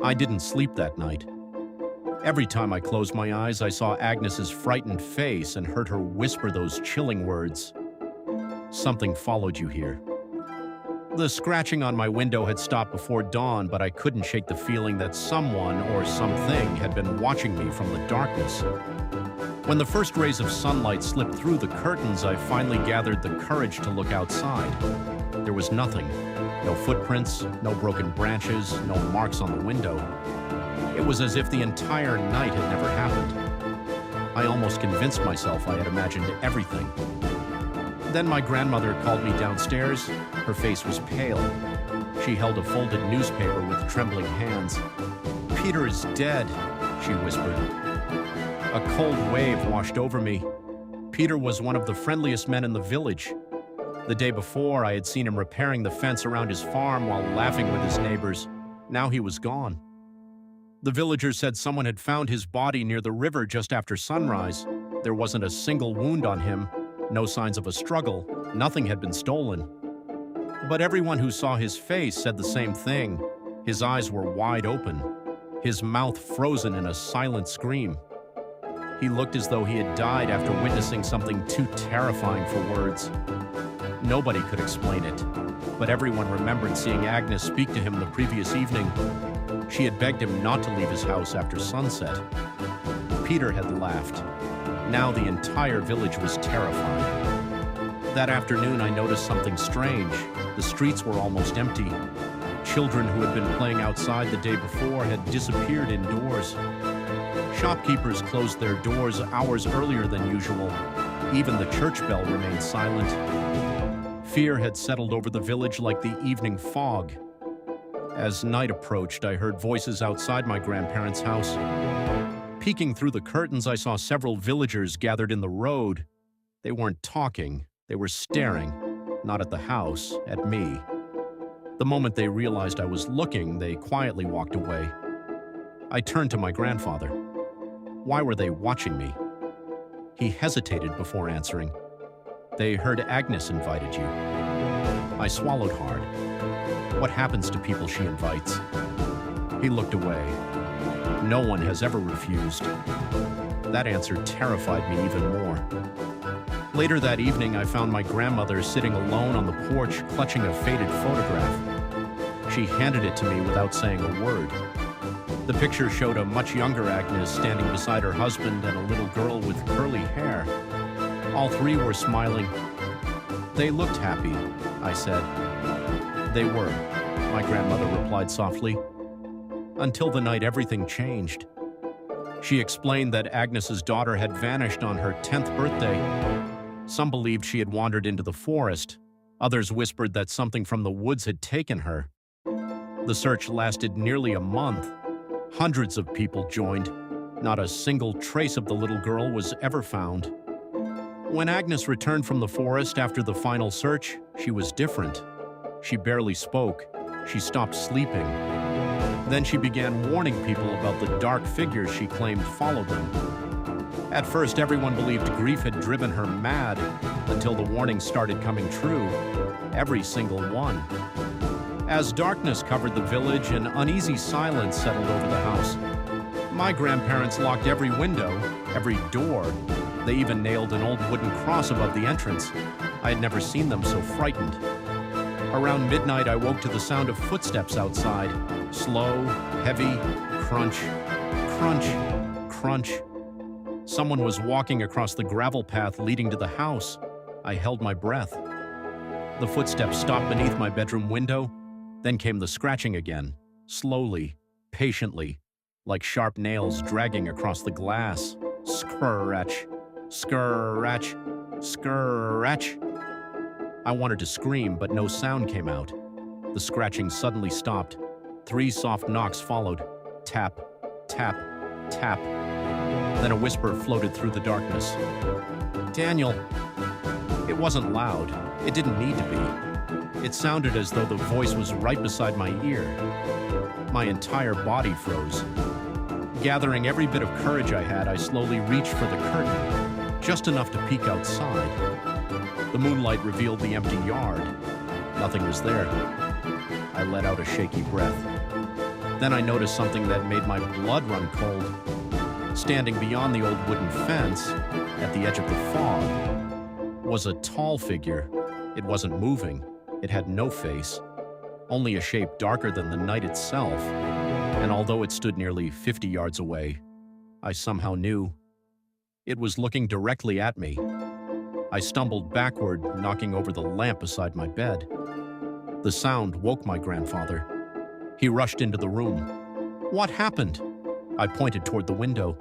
I didn't sleep that night. Every time I closed my eyes, I saw Agnes's frightened face and heard her whisper those chilling words. Something followed you here. The scratching on my window had stopped before dawn, but I couldn't shake the feeling that someone or something had been watching me from the darkness. When the first rays of sunlight slipped through the curtains, I finally gathered the courage to look outside. There was nothing. No footprints, no broken branches, no marks on the window. It was as if the entire night had never happened. I almost convinced myself I had imagined everything. Then my grandmother called me downstairs. Her face was pale. She held a folded newspaper with trembling hands. "Peter is dead," she whispered. A cold wave washed over me. Peter was one of the friendliest men in the village. The day before, I had seen him repairing the fence around his farm while laughing with his neighbors. Now he was gone. The villagers said someone had found his body near the river just after sunrise. There wasn't a single wound on him, no signs of a struggle, nothing had been stolen. But everyone who saw his face said the same thing. His eyes were wide open, his mouth frozen in a silent scream. He looked as though he had died after witnessing something too terrifying for words. Nobody could explain it, but everyone remembered seeing Agnes speak to him the previous evening. She had begged him not to leave his house after sunset. Peter had laughed. Now the entire village was terrified. That afternoon, I noticed something strange. The streets were almost empty. Children who had been playing outside the day before had disappeared indoors. Shopkeepers closed their doors hours earlier than usual. Even the church bell remained silent. Fear had settled over the village like the evening fog. As night approached, I heard voices outside my grandparents' house. Peeking through the curtains, I saw several villagers gathered in the road. They weren't talking, they were staring, not at the house, at me. The moment they realized I was looking, they quietly walked away. I turned to my grandfather. Why were they watching me? He hesitated before answering. They heard Agnes invited you. I swallowed hard. What happens to people she invites? He looked away. No one has ever refused. That answer terrified me even more. Later that evening, I found my grandmother sitting alone on the porch, clutching a faded photograph. She handed it to me without saying a word. The picture showed a much younger Agnes standing beside her husband and a little girl with curly hair. All three were smiling. "They looked happy," I said. "They were," my grandmother replied softly. Until the night everything changed. She explained that Agnes's daughter had vanished on her 10th birthday. Some believed she had wandered into the forest. Others whispered that something from the woods had taken her. The search lasted nearly a month. Hundreds of people joined. Not a single trace of the little girl was ever found. When Agnes returned from the forest after the final search, she was different. She barely spoke. She stopped sleeping. Then she began warning people about the dark figures she claimed followed them. At first, everyone believed grief had driven her mad, until the warnings started coming true. Every single one. As darkness covered the village, an uneasy silence settled over the house. My grandparents locked every window, every door. They even nailed an old wooden cross above the entrance. I had never seen them so frightened. Around midnight, I woke to the sound of footsteps outside. Slow, heavy, crunch, crunch, crunch. Someone was walking across the gravel path leading to the house. I held my breath. The footsteps stopped beneath my bedroom window. Then came the scratching again, slowly, patiently, like sharp nails dragging across the glass. Scratch, scratch, scratch. I wanted to scream, but no sound came out. The scratching suddenly stopped. 3 soft knocks followed. Tap, tap, tap. Then a whisper floated through the darkness. "Daniel." It wasn't loud. It didn't need to be. It sounded as though the voice was right beside my ear. My entire body froze. Gathering every bit of courage I had, I slowly reached for the curtain, just enough to peek outside. The moonlight revealed the empty yard. Nothing was there. I let out a shaky breath. Then I noticed something that made my blood run cold. Standing beyond the old wooden fence, at the edge of the fog, was a tall figure. It wasn't moving. It had no face, only a shape darker than the night itself. And although it stood nearly 50 yards away, I somehow knew it was looking directly at me. I stumbled backward, knocking over the lamp beside my bed. The sound woke my grandfather. He rushed into the room. "What happened?" I pointed toward the window.